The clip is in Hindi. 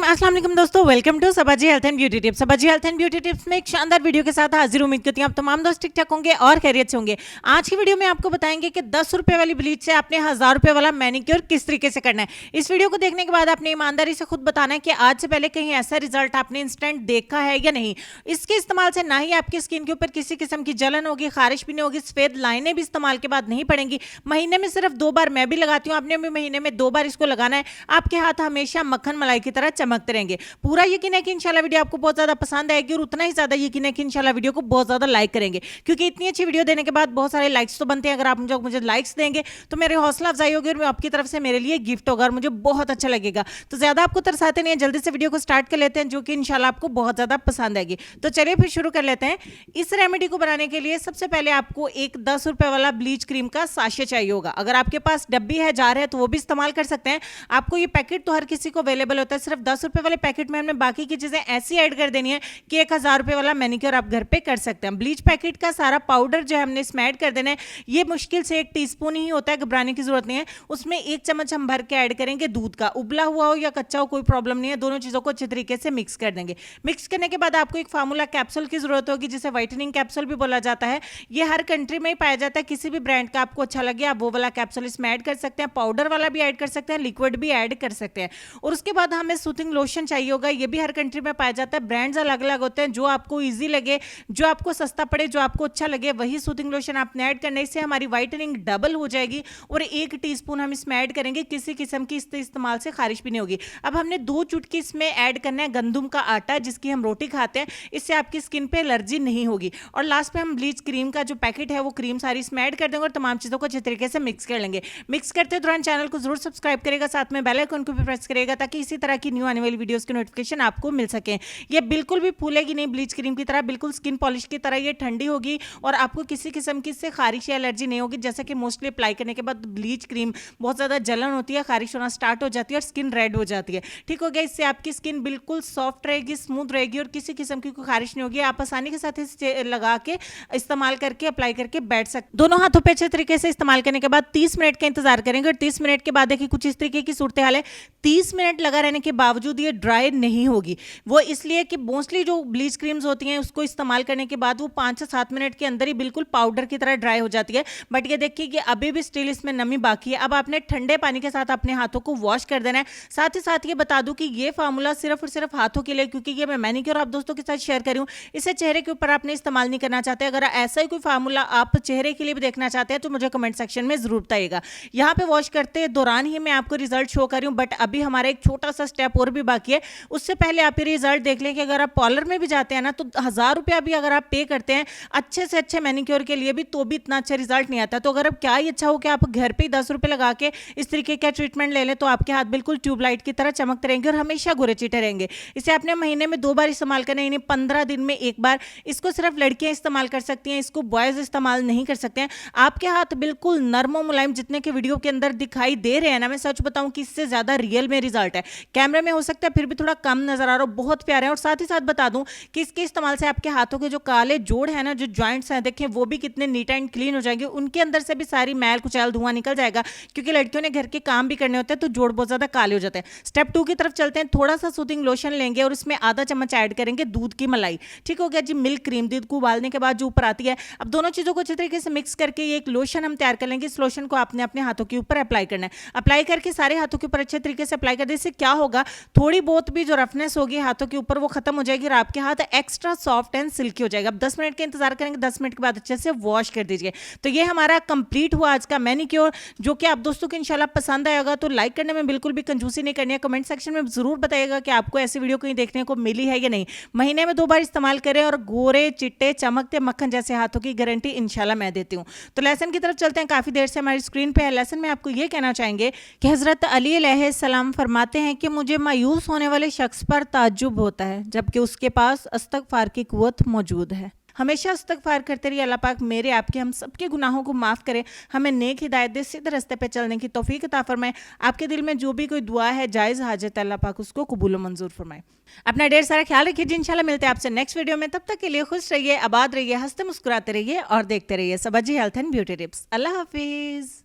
अस्सलाम वालेकुम दोस्तों, welcome to Sabaji health and beauty tips. Sabaji health and beauty tips में एक शानदार वीडियो के साथ हाजिर। उम्मीद करती हूँ आप तमाम दोस्त ठीक ठाक होंगे और खैरियत से होंगे। आज की वीडियो में आपको बताएंगे कि 10 रुपए वाली ब्लीच से आपने 1000 रुपए वाला मैनिक्योर किस तरीके से करना है। इस वीडियो को देखने के बाद आपने ईमानदारी से खुद बताना है कि आज से पहले कहीं ऐसा रिजल्ट आपने इंस्टेंट देखा है या नहीं। इसके इस्तेमाल से ना ही आपकी स्किन के ऊपर किसी किस्म की जलन होगी, खारिश भी नहीं होगी, सफेद लाइनें भी इस्तेमाल के बाद नहीं पड़ेंगी। महीने में सिर्फ 2 बार मैं भी लगाती हूँ, आपने भी महीने में 2 बार इसको लगाना है। आपके हाथ हमेशा मक्खन मलाई की तरह चमकते रहेंगे। पूरा यकीन है कि इंशाल्लाह वीडियो आपको बहुत ज्यादा पसंद आएगी और उतना ही ज्यादा यकीन है कि इंशाल्लाह वीडियो को बहुत ज्यादा लाइक करेंगे, क्योंकि इतनी अच्छी वीडियो देने के बाद बहुत सारे लाइक्स तो बनते हैं। अगर आप मुझे लाइक्स देंगे तो मेरे हौसला अफजाई होगी और आपकी तरफ से मेरे लिए गिफ्ट होगा और मुझे बहुत अच्छा लगेगा। तो ज्यादा आपको तरसाते नहीं है, जल्दी से वीडियो को स्टार्ट कर लेते हैं, जो कि इंशाल्लाह आपको बहुत ज्यादा पसंद आएगी। तो चलिए फिर शुरू कर लेते हैं। इस रेमेडी को बनाने के लिए सबसे पहले आपको एक 10 रुपए वाला ब्लीच क्रीम का साशे चाहिए होगा। अगर आपके पास डब्बी है, जार है, तो वो भी इस्तेमाल कर सकते हैं। आपको ये पैकेट तो हर किसी को अवेलेबल होता है। सिर्फ 10 रुपए वाले पैकेट में हमने बाकी की चीजें ऐसी ऐड कर देनी है कि 1000 रुपए वाला मैनिक्योर आप घर पे कर सकते हैं। ब्लीच पैकेट का सारा पाउडर जो है हमने इसमें ऐड कर देना है। ये मुश्किल से 1 टीस्पून ही होता है, घबराने की जरूरत नहीं है। उसमें 1 चम्मच हम भर के ऐड करेंगे दूध का। उबला हुआ हो या कच्चा हो कोई प्रॉब्लम नहीं है, दोनों चीजों को अच्छे तरीके से मिक्स कर देंगे। मिक्स करने के बाद आपको एक फार्मूला कैप्सूल की जरूरत होगी, जिसे व्हाइटनिंग कैप्सूल भी बोला जाता है। ये हर कंट्री में ही पाया जाता है। किसी भी ब्रांड का आपको अच्छा लगे आप वो वाला कैप्सूल इसमें ऐड कर सकते हैं। पाउडर वाला भी ऐड कर सकते हैं, लिक्विड भी ऐड कर सकते हैं। और उसके बाद हमें सूथिंग लोशन चाहिए होगा। ये भी हर कंट्री में पाया जाता है। ब्रांड्स अलग अलग होते हैं। जो आपको इजी लगे, जो आपको सस्ता पड़े, जो आपको अच्छा लगे, वही सूथिंग लोशन आपने ऐड करने से हमारी व्हाइटनिंग डबल हो जाएगी। और 1 टीस्पून हम इसमें ऐड करेंगे। किसी किस्म की इसके इस्तेमाल से खारिश भी नहीं होगी। अब हमने 2 चुटकी इसमें ऐड करना है गंदम का आटा, जिसकी हम रोटी खाते हैं। इससे आपकी स्किन पे एलर्जी नहीं होगी। और लास्ट में हम ब्लीच क्रीम का जो पैकेट है वो क्रीम सारी इसमें ऐड कर देंगे और तमाम चीजों को अच्छे तरीके से मिक्स कर लेंगे। मिक्स करते दौरान चैनल को जरूर सब्सक्राइब करेगा, साथ में बेल आइकन को भी प्रेस करेगा, ताकि इसी तरह की न्यू आने वाली वीडियोस की नोटिफिकेशन आपको मिल सके। ये बिल्कुल भी फूलेगी नहीं ब्लीच क्रीम की तरह, बिल्कुल स्किन पॉलिश की तरह ये ठंडी होगी और आपको किसी किस्म की इससे खारिश या एलर्जी नहीं होगी। जैसा कि मोस्टली अप्लाई करने के बाद ब्लीच क्रीम बहुत ज़्यादा जलन होती है, खारिश होना स्टार्ट हो जाती है और स्किन रेड हो जाती है। ठीक हो गया। इससे आपकी स्किन बिल्कुल सॉफ्ट रहेगी, स्मूथ रहेगी और किसी किस्म की कोई खारिश नहीं होगी। आप आसानी के साथ इसे लगा के इस्तेमाल करके अप्लाई करके बैठ सकते। दोनों हाथों पे अच्छे तरीके से इस्तेमाल करने के बाद 30 मिनट का इंतजार करेंगे और 30 मिनट के बाद देखिए कुछ इस तरीके की सूरत हाल है। 30 मिनट लगा रहने के बावजूद ये ड्राई नहीं होगी। वो इसलिए कि मोस्टली जो ब्लीच क्रीम्स होती हैं उसको इस्तेमाल करने के बाद वो 5 से 7 मिनट के अंदर ही बिल्कुल पाउडर की तरह ड्राई हो जाती है। बट ये देखिए कि अभी भी स्टिल इसमें नमी बाकी है। अब आपने ठंडे पानी के साथ अपने हाथों को वॉश कर देना है। साथ ही साथ ये बता दूं कि ये फार्मूला सिर्फ और सिर्फ हाथों के लिए, क्योंकि ये मैं मैनिक्योर आप दोस्तों के साथ शेयर कर रही हूं, इसे चेहरे के ऊपर आपने इस्तेमाल नहीं करना चाहते। अगर ऐसा ही कोई फार्मूला आप चेहरे के लिए भी देखना चाहते हैं तो मुझे कमेंट सेक्शन में जरूर बताइएगा। यहाँ पे वॉश करते दौरान ही मैं आपको रिजल्ट शो कर रही हूँ, बट अभी हमारा एक छोटा सा स्टेप और भी बाकी है। उससे पहले आप ये रिजल्ट देख लें कि अगर आप पार्लर में भी जाते हैं ना, तो 1000 रुपया भी अगर आप पे करते हैं अच्छे से अच्छे मैनिक्योर के लिए भी, तो भी इतना अच्छा रिजल्ट नहीं आता। तो अगर अब क्या ही अच्छा हो कि आप घर पे 10 रुपए लगा के इस तरीके का ट्रीटमेंट ले लें, तो आपके हाथ बिल्कुल ट्यूबलाइट की तरह चमकते रहेंगे और हमेशा गोरे चिटे रहेंगे। इसे आपने महीने में 2 बार इस्तेमाल करना है, 15 दिन में 1 बार। इसको सिर्फ लड़कियां इस्तेमाल कर सकती हैं, इसको बॉयज इस्तेमाल नहीं कर सकते हैं। आपके हाथ बिल्कुल नरम मुलायम जितने के वीडियो के अंदर दिखाई दे रहे हैं ना, मैं सच बताऊं कि इससे ज्यादा रियल में रिजल्ट है। कैमरे में हो सकता है फिर भी थोड़ा कम नजर आ रहा हो, बहुत प्यारे हैं। और साथ ही साथ बता दूं कि इसके इस्तेमाल से आपके हाथों के जो काले जोड़ है ना, जो जॉइंट्स हैं, देखें वो भी कितने नीट एंड क्लीन हो जाएंगे। उनके अंदर से भी सारी मैल कुचैल धुआं निकल जाएगा, क्योंकि लड़कियों ने घर के काम भी करने होते हैं तो जोड़ बहुत ज्यादा काले हो जाते हैं। स्टेप 2 की तरफ चलते हैं। थोड़ा सा सूथिंग लोशन लेंगे और उसमें आधा चम्मच ऐड करेंगे दूध की मलाई। ठीक हो गया जी। मिल्क क्रीम दूध को उबालने के बाद जो ऊपर आती है। अब दोनों चीजों को अच्छे तरीके से मिक्स करके ये एक लोशन हम तैयार कर लेंगे। इस लोशन को आपने अपने हाथों के ऊपर अप्लाई करना है। अप्लाई करके सारे हाथों के ऊपर अच्छे तरीके से अप्लाई कर दे। इससे क्या होगा, थोड़ी बहुत भी जो रफनेस होगी हाथों के ऊपर वो खत्म हो जाएगी और आपके हाथ एक्स्ट्रा सॉफ्ट एंड सिल्की हो जाएगा। अब 10 मिनट का इंतजार करेंगे, 10 मिनट के बाद अच्छे से वॉश कर दीजिए। तो ये हमारा कंप्लीट हुआ आज का मैनिक्योर, जो कि आप दोस्तों को इंशाल्लाह पसंद आएगा। तो लाइक करने में बिल्कुल भी कंजूसी नहीं करनी है। कमेंट सेक्शन में जरूर बताइएगा कि आपको ऐसी वीडियो कहीं देखने को मिली है या नहीं। महीने में 2 बार इस्तेमाल करें और गोरे चिट्टे चमकते मक्खन जैसे हाथों की गारंटी इंशाल्लाह मैं देती हूँ। तो लेसन की तरफ चलते हैं। काफी देर से हमारी स्क्रीन पे है लेसन में आपको ये कहना चाहेंगे कि हजरत अली अलैहिस्सलाम फरमाते हैं कि मुझे मायूस होने वाले शख्स पर ताज्जुब होता है जबकि उसके पास इस्तगफार की कुव्वत मौजूद है। हमेशा इस्तगफार करते रहिए। अल्लाह पाक मेरे आपके हम सबके गुनाहों को माफ़ करे, हमें नेक हिदायत दे, सीधे रास्ते पे चलने की तौफीक अता फरमाए। आपके दिल में जो भी कोई दुआ है, जायज़ हाजत, अल्लाह पाक उसको कबूल व मंजूर फरमाए। अपना ढेर सारा ख्याल रखिए। इंशाल्लाह मिलते हैं आपसे नेक्स्ट वीडियो में। तब तक के लिए खुश रहिए, आबाद रहिए, हंसते मुस्कुराते रहिए और देखते रहिए सबाजी हेल्थ एंड ब्यूटी टिप्स। अल्लाह हाफिज़।